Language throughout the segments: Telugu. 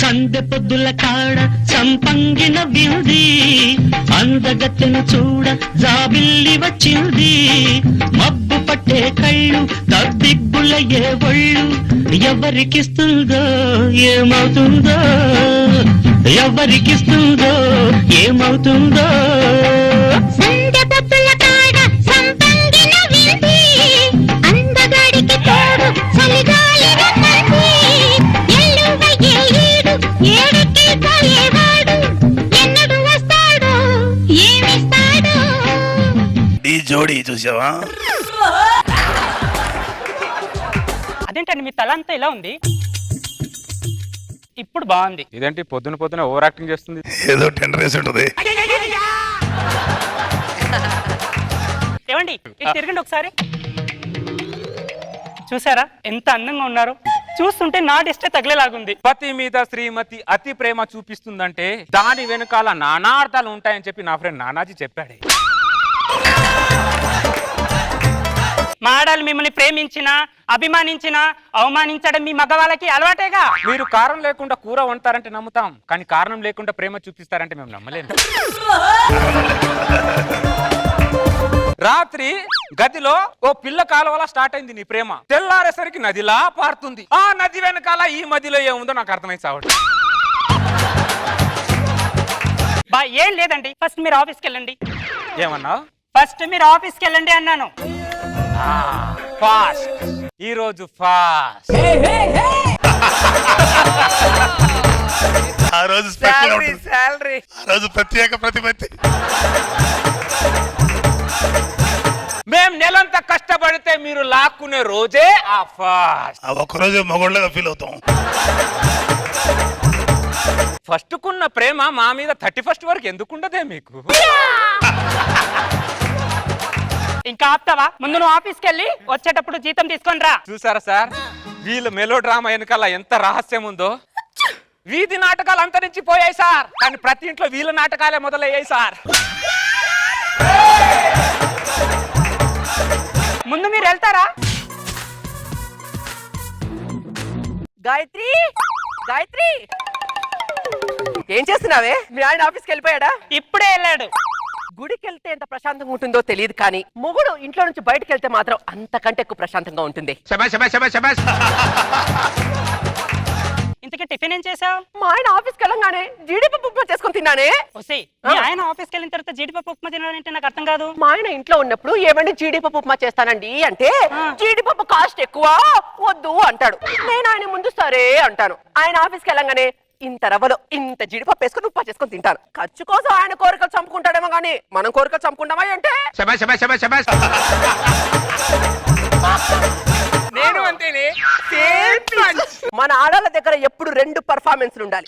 సందె పొద్దుల కాడ సంపంగిన వింది అందగత్తెను చూడ జాబిల్లి వచ్చింది మబ్బు పట్టే కళ్ళు తబ్బిబ్బులయ్యే ఒళ్ళు ఎవరికిస్తుందో ఏమవుతుందో ఎవరికిస్తుందో ఏమవుతుందో ఈ జోడి చూసావా? అదేంటండి మీ తల అంతా ఇలా ఉంది? ఇప్పుడు బాగుంది. ఇదేంటి పొద్దున పొద్దున ఓవర్ యాక్టింగ్ చేస్తుంది? ఏదో టెండర్ వేసి ఉంటుంది. ఏమండి ఇది తిరగండి ఒకసారి. చూసారా ఎంత అందంగా ఉన్నారు? చూస్తుంటే నాటిస్తే తగిలేలాగుంది. పతి మీద శ్రీమతి అతి ప్రేమ చూపిస్తుందంటే దాని వెనుకాల నానా అర్థాలు ఉంటాయని చెప్పి నా ఫ్రెండ్ నానాజీ చెప్పాడే. మాడాలు మిమ్మల్ని ప్రేమించినా అభిమానించినా అవమానించడం మీ మగవాళ్ళకి అలవాటేగా. మీరు కారణం లేకుండా కూర వండుతారంటే నమ్ముతాం, కానీ కారణం లేకుండా ప్రేమ చూపిస్తారంటే మేము నమ్మలేము. రాత్రి గదిలో ఓ పిల్ల కాలువలా స్టార్ట్ అయింది నీ ప్రేమ, తెల్లారేసరికి నదిలా పారుతుంది. ఆ నది వెనకాల ఈ మధ్యలో ఏముందో నాకు అర్థమైంది సావడం. ఏం లేదండి, ఫస్ట్ మీరు ఆఫీస్కి వెళ్ళండి. ఏమన్నావు? ఫస్ట్ మీరు ఆఫీస్కి వెళ్ళండి అన్నాను. ఫాస్ట్ ఈ రోజు ఫాస్ట్. ఆ రోజు స్పెషల్ ఉంటుంది. సాలరీ ఆ రోజు ప్రత్యేక ప్రతిపత్తి. మేం నెలంతా కష్టపడితే మీరు లాక్కునే రోజే ఆ ఫాస్ట్. ఆ ఒక్కరోజు మగోళ్ళగా ఫీల్ అవుతాం. ఫస్ట్ కున్న ప్రేమ మా మీద 31st వరకు ఎందుకుండదే మీకు? ఇంకా ఆపుతావా? ముందు నువ్వు ఆఫీస్కి వెళ్ళి వచ్చేటప్పుడు జీతం తీసుకొని రా. చూసారా సార్, వీళ్ళ మెలో డ్రామా వెనకాల ఎంత రహస్యం ఉందో. వీధి నాటకాలు అంతరించిపోయాయి సార్, కానీ ప్రతి ఇంట్లో వీళ్ళ నాటకాలే మొదలయ్యాయి సార్. ముందు మీరు వెళ్తారా? గాయత్రి, గాయత్రి, ఏం చేస్తున్నావే? మీ ఆయన ఆఫీస్కి వెళ్ళిపోయాడా? ఇప్పుడే వెళ్ళాడు. గుడికి వెళ్తే ఎంత ప్రశాంతంగా ఉంటుందో తెలియదు, కానీ మొగుడు ఇంట్లో నుంచి బయటకు వెళ్తే మాత్రం అంతకంటే ఎక్కువ ప్రశాంతంగా ఉంటుంది. ఇంతకీ టిఫిన్ ఏం చేసావు? మా ఆయన ఆఫీస్కి వెళ్ళంగానే జీడిపప్పు ఉప్మా చేసుకుని తిన్నానే. మీ ఆయన ఆఫీస్కి వెళ్ళిన తర్వాత జీడిపప్పు ఉప్మా తినాలంటే నాకు అర్థం కాదు. మా ఆయన ఇంట్లో ఉన్నప్పుడు ఏమండి జీడిపప్పు ఉప్మా చేస్తానండి అంటే జీడిపప్పు కాస్ట్ ఎక్కువ వద్దు అంటాడు. నేను ఆయన ముందు సరే అంటాను. ఆయన ఆఫీస్కి వెళ్ళంగానే ఇంత రవ్వలో ఇంత జీడిపప్పు వేసుకుని ఉప్మా చేసుకుని తింటాను. ఖర్చు కోసం ఆయన కోరికలు చంపుకుంటాడేమో గానీ మనం కోరికలు చంపుకుంటామా అంటే? నేను అంతేనే. మన ఆడళ్ళ దగ్గర ఎప్పుడు 2 పర్ఫార్మెన్స్లు ఉండాలి.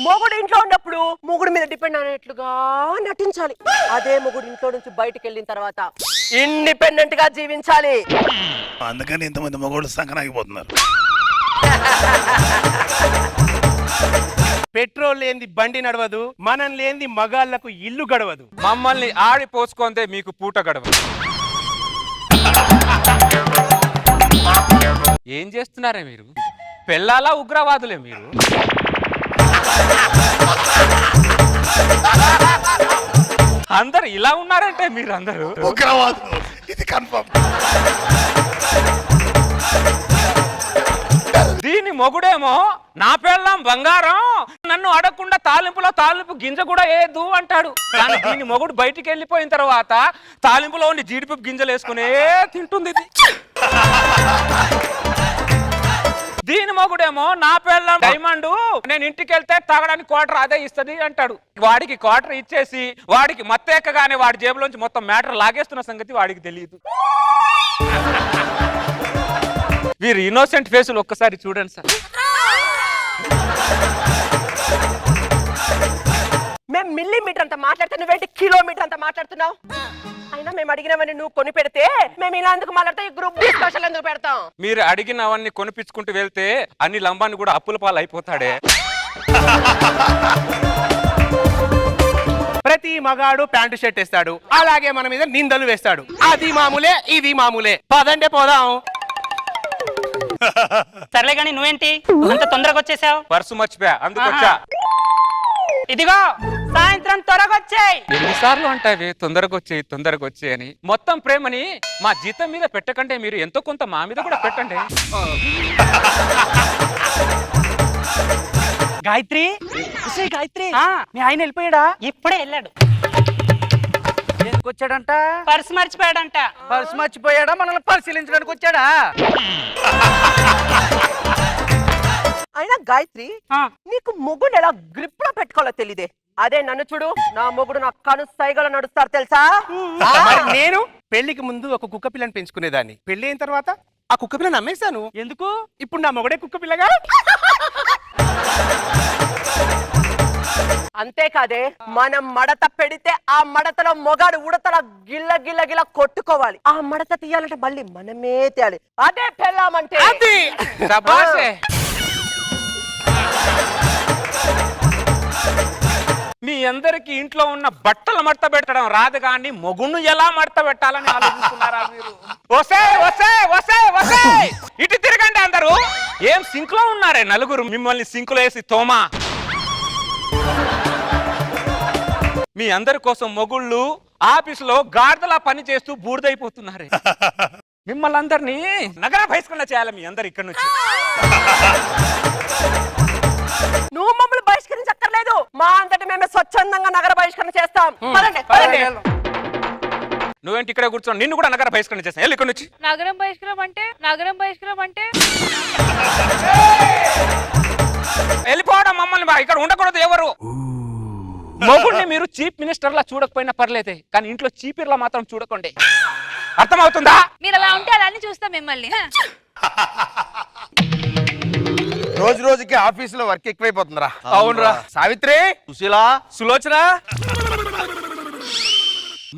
మొగుడు ఇంట్లో ఉన్నప్పుడు మొగుడు మీద డిపెండ్ అనేట్లుగా నటించాలి. అదే మొగుడు ఇంట్లో నుంచి బయటకు వెళ్ళిన తర్వాత ఇండిపెండెంట్ గా జీవించాలి. అందుకని ఇంతమంది మగోళ్ళు సంకనాగిపోతున్నారు. పెట్రోల్ లేని బండి నడవదు, మనం లేని మగాళ్లకు ఇల్లు గడవదు. మమ్మల్ని ఆడిపోసుకుందే మీకు పూట గడవదు. ఏం చేస్తున్నారే మీరు? పెళ్ళాలా ఉగ్రవాదులే మీరు? అందరు ఇలా ఉన్నారంటే మీరు అందరూ ఉగ్రవాదులు, ఇది కన్ఫర్మ్. దీని మొగుడేమో నా పెళ్ళాం బంగారం, నన్ను అడగకుండా తాలింపు గింజ కూడా వేయద్దు అంటాడు. కానీ దీని మొగుడు బయటికి వెళ్ళిపోయిన తర్వాత తాలింపులో ఉండి జీడిపప్పు గింజలు వేసుకునే తింటుంది. దీని మొగుడేమో నా పెళ్ళాం డైమండ్, నేను ఇంటికి వెళ్తే తాగడానికి క్వార్టర్ అదే ఇస్తుంది అంటాడు. వాడికి క్వార్టర్ ఇచ్చేసి వాడికి మత్తెక్కగానే వాడి జేబులోంచి మొత్తం మ్యాటర్ లాగేస్తున్న సంగతి వాడికి తెలియదు. వీరు ఇన్నోసెంట్ ఫేసులు ఒక్కసారి చూడండి సార్. మేము మిల్లీమీటర్ అంత మాట్లాడితే నువ్వేంటి కిలోమీటర్ అంత మాట్లాడుతున్నావు? అయినా మేము అడిగినవన్నీ నువ్వు కొని పెడితే మేము ఇలా ఎందుకు మాట్లాడతాం? ఈ గ్రూప్ డిస్కషన్ ఎందుకు పెడతాం? మీరు అడిగినవన్నీ కొనిపించుకుంటూ వెళ్తే అన్ని లంబాన్ని కూడా అప్పుల పాలు అయిపోతాడే. ప్రతి మగాడు ప్యాంటు షర్ట్ వేస్తాడు, అలాగే మన మీద నిందలు వేస్తాడు. అది మామూలే, ఇది మామూలే. పదండే పోదాం. సర్లే గాని నువ్వేంటి అంత తొందరగా వచ్చేసావు? పర్సు మర్చిపోయా అందుకొచ్చా. ఇదిగో సాయంత్రం త్వరగా వచ్చాయి. ఎన్నిసార్లు అంటావి తొందరగా వచ్చేయి అని. మొత్తం ప్రేమని మా జీతం మీద పెట్టకండి, మీరు ఎంతో కొంత మా మీద కూడా పెట్టండి. గాయత్రి గాయత్రి మీ ఆయన వెళ్ళిపోయాడా? ఇప్పుడే వెళ్ళాడు. ఎందుకు వచ్చాడంట? పర్స్ మర్చిపోయాడంట. పర్సు మర్చిపోయాడా? మనల్ని పరిశీలించడానికి వచ్చాడా? అయినా గాయత్రి ఆ, నీకు మొగుడు ఎలా గ్రిప్ లో పెట్టుకోవాలో తెలియదే. అదే నన్ను చూడు, నా మొగుడు నా కను సైగలు నడుస్తారు తెలుసా? మరి నేను పెళ్లికి ముందు ఒక కుక్క పిల్లని పెంచుకునేదాన్ని. పెళ్లి అయిన తర్వాత ఆ కుక్క పిల్లని అమ్మేశాను. ఎందుకు? ఇప్పుడు నా మొగుడే కుక్క పిల్లగా. అంతేకాదే మనం మడత పెడితే ఆ మడతలో మొగాడు ఉడతల గిల్ల గిల్ల గిల్ల కొట్టుకోవాలి. ఆ మడత తీయాలంటే మళ్ళీ మనమే తేయాలి. అదే పెళ్ళామంటే. శభాషే. మీ అందరికి ఇంట్లో ఉన్న బట్టలు మడత పెట్టడం రాదు కానీ మొగుణ్ణి ఎలా మడత పెట్టాలని ఆలోచిస్తున్నారా మీరు? వసే ఇటు తిరగండి అందరూ. ఏం సింక్ లో ఉన్నారే నలుగురు, మిమ్మల్ని సింకులో వేసి తోమా. మీ అందరి కోసం మొగుళ్ళు ఆఫీసులో గాడిదలా పని చేస్తూ బూడిదైపోతున్నారే. మిమ్మల్ని అందరినీ నగర బహిష్కరణ చేయాలి మీ అందరు ఇక్కడ నుంచి. నువ్వు మమ్మల్ని బహిష్కరించక్కర్లేదు, మా అంతటి మేమే స్వచ్ఛందంగా నగర బహిష్కరణ చేస్తాం. పదండి, పదండి. నువ్వేంటి ఇక్కడ కూర్చొని నిన్ను కూడా నగర బహిష్కరణ చేస్తాను. వెళ్ళి ఇక్కడ నుంచి. నగరం బహిష్కరం అంటే వెళ్ళిపోవడం మమ్మల్ని ఇక్కడ ఉండకూడదు ఎవరు. మొగుడిని మీరు చీఫ్ మినిస్టర్ లా చూడకపోయినా పర్లేదే, కానీ ఇంట్లో చీపిర్లా మాత్రం చూడకండి. అర్థమవుతుందా? మీరు అలా ఉంటే అలానే చూస్తాం మిమ్మల్ని. రోజు రోజుకి ఆఫీస్ లో వర్క్ ఎక్కువైపోతుందిరా. అవునరా. సావిత్రి, సుశీలా, సులోచన,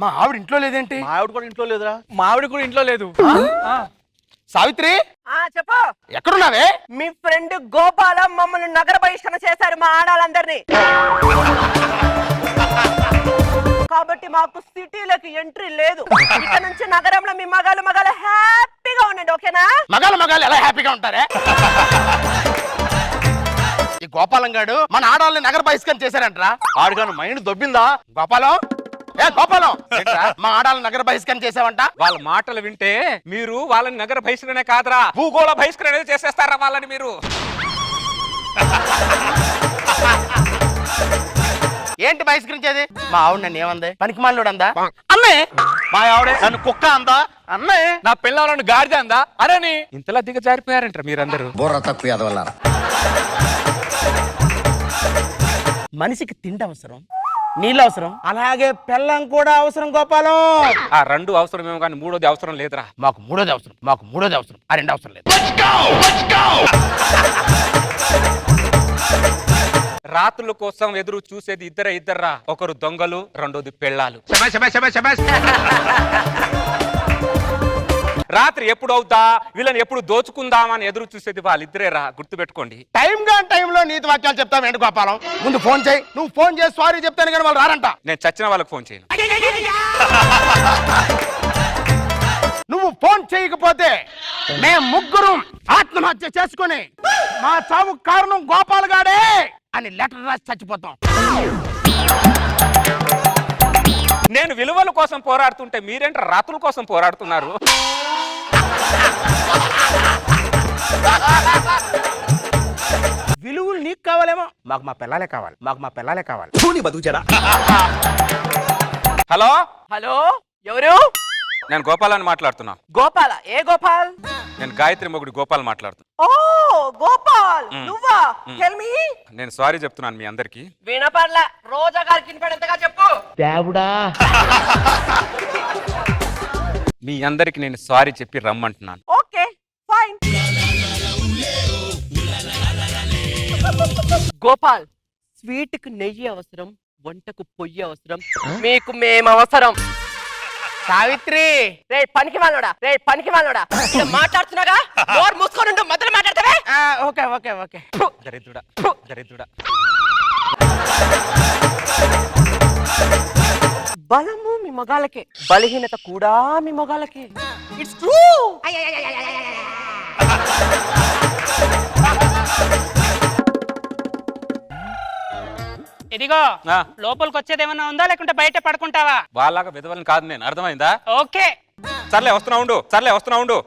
మా ఆవిడ ఇంట్లో లేదేంటి? మా ఆవిడ కూడా ఇంట్లో లేదురా. మా ఆవిడ కూడా ఇంట్లో లేదు. సావిత్రి, చెప్పు. ఎక్కడున్నావే? మీ ఫ్రెండ్ గోపాలం మమ్మల్ని నగర బహిష్కరణ చేశారు, మా ఆడాలందరినీ. కాబట్టి మాకు సిటీలోకి ఎంట్రీ లేదు. ఇక్కడ నుంచి నగరంలో మీ మగాళ్ళు హ్యాపీగా ఉండండి, ఓకేనా? మగాళ్ళు ఎలా హ్యాపీగా ఉంటారే? ఈ గోపాలం గాడు మన ఆడాలని నగర బహిష్కరణ చేశారంటరా. ఆడుగాను మైండ్ దొబ్బిందా? గోపాలం, గోపాలం, మా ఆడాలని నగర బహిష్కరణ చేసావంట. వాళ్ళ మాటలు వింటే మీరు వాళ్ళని నగర బహిష్కరణ కాదురా, భూగోళ బహిష్కరణ చేసేస్తారా వాళ్ళని మీరు. ఏంటి బహిష్కరించేది? మా ఆవిడ నన్ను ఏమంది? పనికి మాలోడు అందా? అన్నే మా ఆవిడే నన్ను కుక్క అందా? అన్నే నా పిల్లలను గాడిద అందా? అరేని ఇంతలా దిగజారిపోయారంటారు మీరందరూ. బుర్ర తక్కువ ఎదవల్లారా. మనిషికి తిండి అవసరం, నీళ్ళు అవసరం, అలాగే పెళ్ళం కూడా అవసరం గోపాలం. ఆ రెండు అవసరమేమో కానీ మూడోది అవసరం లేదురా. మాకు మూడోది అవసరం, ఆ రెండు అవసరం లేదు. రాత్రుల కోసం ఎదురు చూసేది ఇద్దర్రా. ఒకరు దొంగలు, రెండోది పెళ్ళాలు. రాత్రి ఎప్పుడు అవుతా వీళ్ళని ఎప్పుడు దోచుకుందామని ఎదురు చూసేది వాళ్ళిద్దరేరా, గుర్తుపెట్టుకోండి. టైంలో నీతి వాక్యాలు చెప్తావు ఏంటి గోపాలం? ముందు ఫోన్ చేయి. నువ్వు ఫోన్ చేసి సారీ చెప్తాను కానీ వాళ్ళు రారంట. నేను చచ్చిన వాళ్ళకి ఫోన్ చేయను. నువ్వు ఫోన్ చేయకపోతే మేము ముగ్గురు ఆత్మహత్య చేసుకుని మా చావు కారణం గోపాల్ గాడే అని లెటర్ రాసి చచ్చిపోతాం. నేను విలువల కోసం పోరాడుతుంటే మీరేంట రాత్రుల కోసం పోరాడుతున్నారు? విలువలు నీకు కావాలేమో, మాకు మా పిల్లలే కావాలి. హలో హలో, ఎవరు? నేను గోపాలని మాట్లాడుతున్నా. గోపాల? ఏ గోపాల్? నేను గాయత్రి మొగుడు గోపాల్ మాట్లాడుతున్నా. ఓ గోపాల్, నువ్వా? Tell me. నేను సారీ చెప్తున్నాను మీ అందరికి. వినపడలే, రోజా గారికి వినపడేంతగా చెప్పు. మీ అందరికి నేను సారీ చెప్పి రమ్మంటున్నాను. Okay, fine. గోపాల్, స్వీట్ కు నెయ్యి అవసరం, వంటకు పొయ్యి అవసరం, మీకు మేము అవసరం. సావిత్రి, రే పనికి మాలోడా, మాట్లాడుతున్నాగా, నోరు మూసుకొని మొదలు మాట్లాడతావే. ఓకే. దరిద్రుడా. బలము మీ మగాళ్ళకే, బలహీనత కూడా మీ మగాళ్ళకే. It's true. ఇదిగో ఆ. లోపలికి వచ్చేది ఏమన్నా ఉందా లేకుంటే బయట పడుకుంటావా? వాళ్ళగా విధవలని కాదు నేను, అర్థమైందా? ఓకే. సర్లే వస్తున్నా ఉండు.